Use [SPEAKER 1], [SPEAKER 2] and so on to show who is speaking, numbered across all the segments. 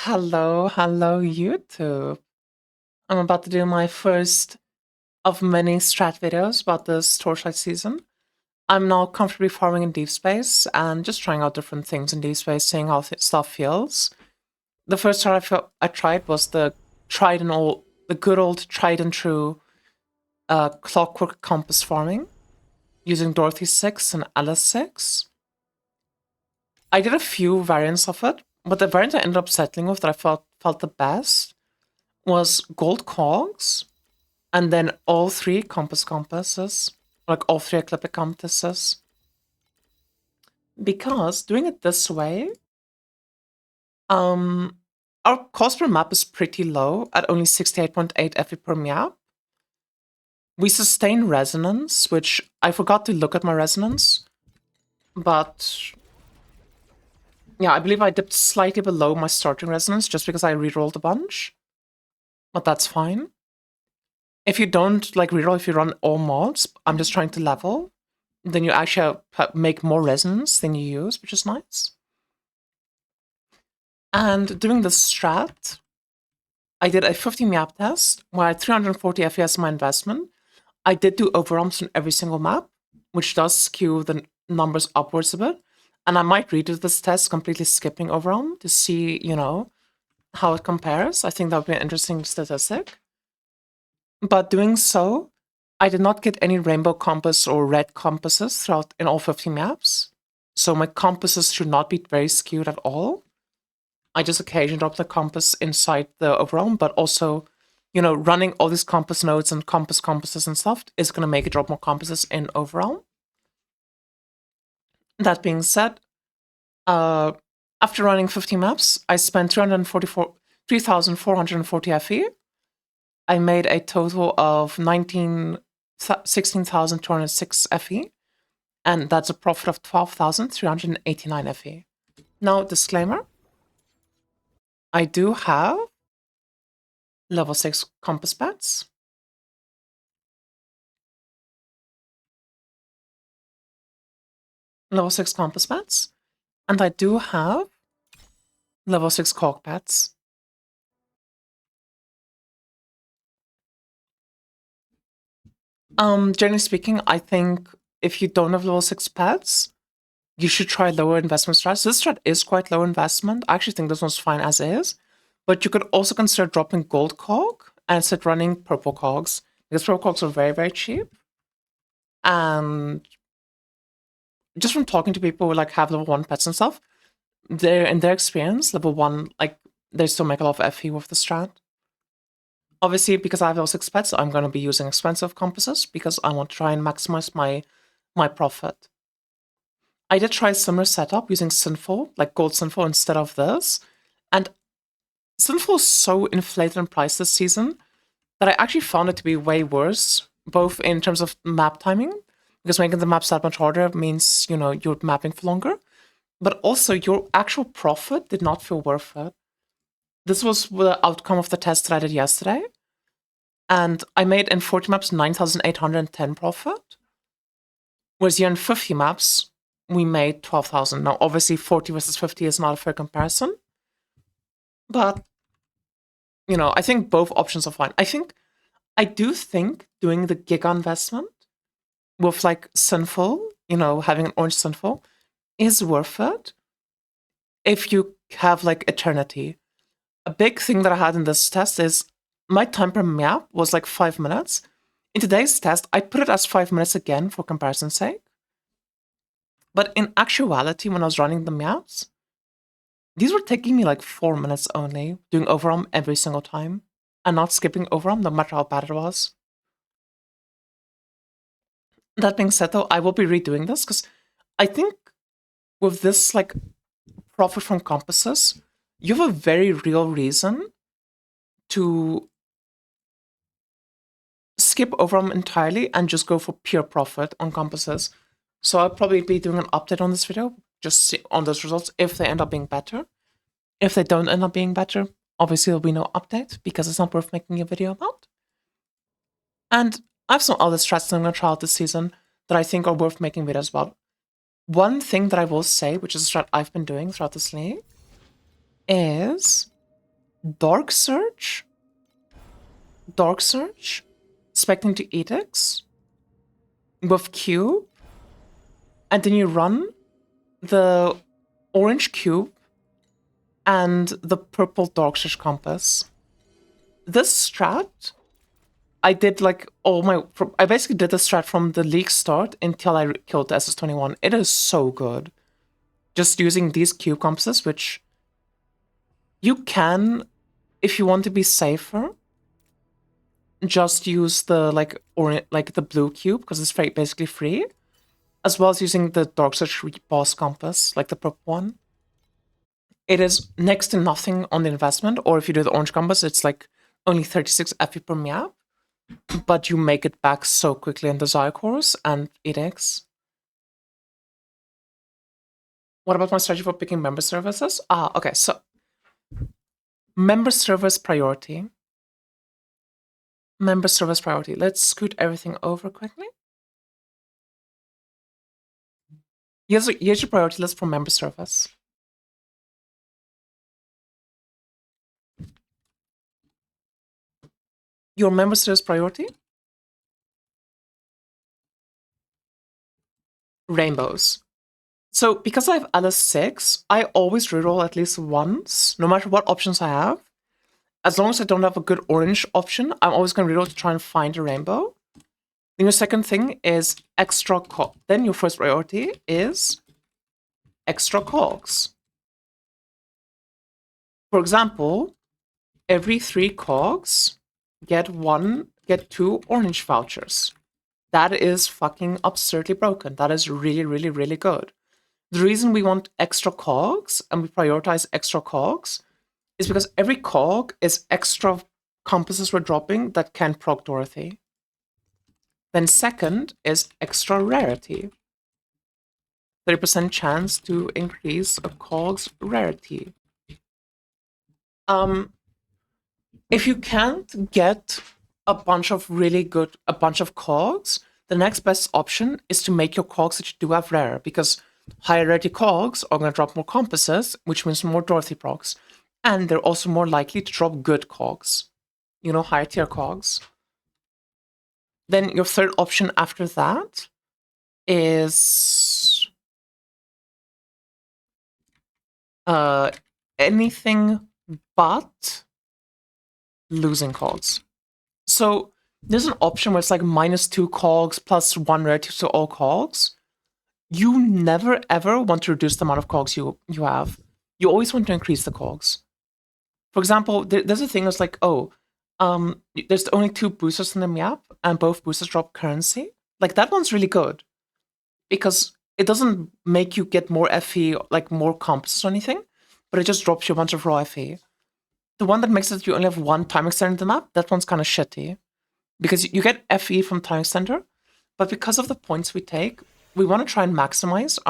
[SPEAKER 1] Hello, hello, YouTube. I'm about to do my first of many strat videos about this Torchlight season. I'm now comfortably farming in Deep Space and just trying out different things in Deep Space, seeing how stuff feels. The first strat I tried was the good old tried and true Clockwork compass farming using Dorothy 6 and Alice 6. I did a few variants of it, but the variant I ended up settling with that I felt the best was gold cogs, and then all three compasses, like all three ecliptic compasses. Because doing it this way, our cost per map is pretty low at only 68.8 FE per map. We sustain resonance, which I forgot to look at my resonance, but yeah, I believe I dipped slightly below my starting resonance just because I rerolled a bunch, but that's fine. If you don't like reroll, if you run all mods, I'm just trying to level, then you actually make more resonance than you use, which is nice. And doing the strat, I did a 50 map test where I had 340 FPS my investment. I did do overrealms on every single map, which does skew the numbers upwards a bit. And I might redo this test completely skipping overrealm to see, how it compares. I think that would be an interesting statistic. But doing so, I did not get any rainbow compass or red compasses throughout in all 50 maps. So my compasses should not be very skewed at all. I just occasionally drop the compass inside the overrealm, but also, running all these compass nodes and compasses and stuff is going to make it drop more compasses in overrealm. That being said, after running 50 maps, I spent 3,440 FE. I made a total of 16,206 FE, and that's a profit of 12,389 FE. Now, disclaimer. I do have level 6 compass bats. Level 6 compass bats. And I do have level 6 cog bats. Generally speaking, I think if you don't have level 6 pets, you should try lower investment strats. This strat is quite low investment. I actually think this one's fine as is. But you could also consider dropping gold cog and instead running purple cogs. Because purple cogs are very, very cheap. And just from talking to people who have level 1 pets and stuff, in their experience, level 1, they still make a lot of FE with the strat. Obviously, because I have level 6 pets, I'm going to be using expensive compasses because I want to try and maximize my profit. I did try a similar setup using Sinful, like gold Sinful instead of this, and Sinful is so inflated in price this season that I actually found it to be way worse, both in terms of map timing, because making the maps that much harder means, you're mapping for longer, but also your actual profit did not feel worth it. This was the outcome of the test that I did yesterday, and I made in 40 maps 9,810 profit, whereas here in 50 maps, we made 12,000. Now, obviously, 40 versus 50 is not a fair comparison, but, I think both options are fine. I do think doing the giga investment with, Sinful, having an orange Sinful, is worth it if you have, Eternity. A big thing that I had in this test is my time per map was 5 minutes. In today's test, I put it as 5 minutes again for comparison's sake. But in actuality, when I was running the maps, these were taking me 4 minutes only, doing overrealm every single time, and not skipping overrealm no matter how bad it was. That being said, though, I will be redoing this, because I think with this, profit from compasses, you have a very real reason to skip overrealm entirely and just go for pure profit on compasses. So I'll probably be doing an update on this video, just on those results, if they end up being better. If they don't end up being better, obviously there'll be no update, because it's not worth making a video about. And I have some other strats that I'm going to try out this season that I think are worth making videos about. One thing that I will say, which is a strat I've been doing throughout this league, is Dark Surge, expecting to eCgx with cube, and then you run the orange cube and the purple Dark Surge compass. This strat, I did like I basically did the strat from the league start until I killed the SS21. It is so good. Just using these cube compasses, which you can, if you want to be safer, just use the the blue cube because it's basically free, as well as using the Dark Surge boss compass, like the purple one. It is next to nothing on the investment, or if you do the orange compass, it's like only 36 FP per miap, but you make it back so quickly in the Zaya course and eCgx. What about my strategy for picking member services? Okay, so member service priority. Member service priority. Let's scoot everything over quickly. Here's your priority list for member service. Your member service priority? Rainbows. So because I have LS6, I always reroll at least once, no matter what options I have. As long as I don't have a good orange option, I'm always going to reroll to try and find a rainbow. Then your second thing is extra Cogs. Then your first priority is extra Cogs. For example, every 3 Cogs, get 2 orange vouchers. That is fucking absurdly broken. That is really, really, really good. The reason we want extra Cogs and we prioritize extra Cogs is because every Cog is extra compasses we're dropping that can proc Dorothy. Then second is extra rarity. 30% chance to increase a Cog's rarity. If you can't get a bunch of Cogs, the next best option is to make your Cogs that you do have rare, because higher rarity Cogs are going to drop more compasses, which means more Dorothy procs. And they're also more likely to drop good Cogs. You know, higher tier Cogs. Then your third option after that is anything but losing Cogs. So there's an option where it's like -2 Cogs plus 1 rarity to all Cogs. You never ever want to reduce the amount of Cogs you have. You always want to increase the Cogs. For example, there's a thing that's like, there's only 2 boosters in the map, and both boosters drop currency. Like, that one's really good. Because it doesn't make you get more FE, like more compasses or anything, but it just drops you a bunch of raw FE. The one that makes it you only have 1 time extender in the map, that one's kind of shitty. Because you get FE from time extender, but because of the points we take, we want to try and maximize,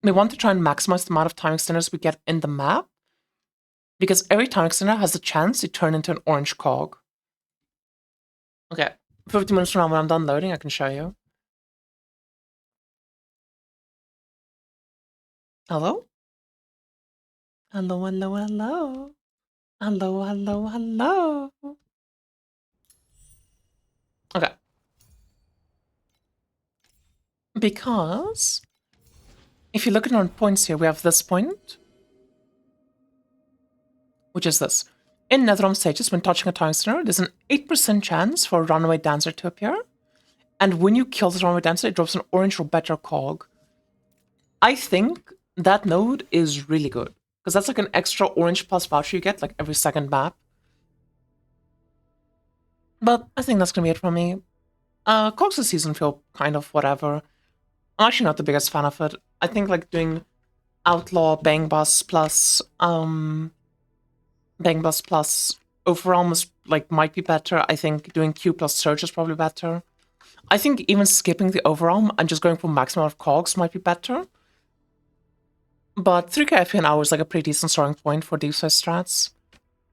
[SPEAKER 1] we want to try and maximize the amount of time extenders we get in the map, because every time extender has the chance to turn into an orange Cog. Okay, 50 minutes from now when I'm done loading, I can show you. Hello? Hello, hello, hello. Hello, hello, hello. Okay. Because if you look at our points here, we have this point, which is this. In Netherrealm stages, when touching a time extender, there's an 8% chance for a runaway dancer to appear. And when you kill this runaway dancer, it drops an orange or better Cog. I think that node is really good, because that's like an extra orange plus voucher you get like every second map. But I think that's gonna be it from me. Cogs this season feel kind of whatever. I'm actually not the biggest fan of it. I think like doing Outlaw, Bang Bus plus Overrealm is might be better. I think doing Q plus Surge is probably better. I think even skipping the Overrealm and just going for maximum of Cogs might be better. But 3k FP an hour is like a pretty decent starting point for deep size strats.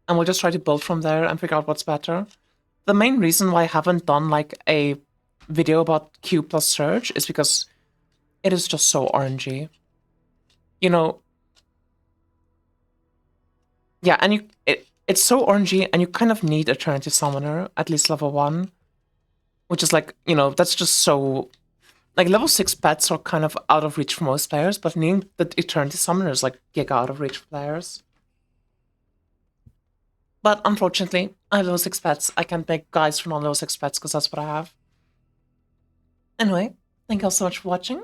[SPEAKER 1] And we'll just try to build from there and figure out what's better. The main reason why I haven't done like a video about Q plus Surge is because it is just so RNG. You know, Yeah, and it's so orangey, and you kind of need Eternity Summoner, at least level 1. Which is like, that's just so... Like, level 6 pets are kind of out of reach for most players, but needing the Eternity Summoner is like giga out of reach for players. But unfortunately, I have level 6 pets. I can't make guides for non-level 6 pets because that's what I have. Anyway, thank you all so much for watching.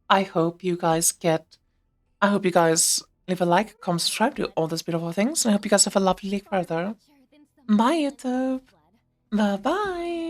[SPEAKER 1] I hope you guys leave a like, comment, subscribe, do all those beautiful things, and I hope you guys have a lovely week further. Bye, YouTube. Bye-bye.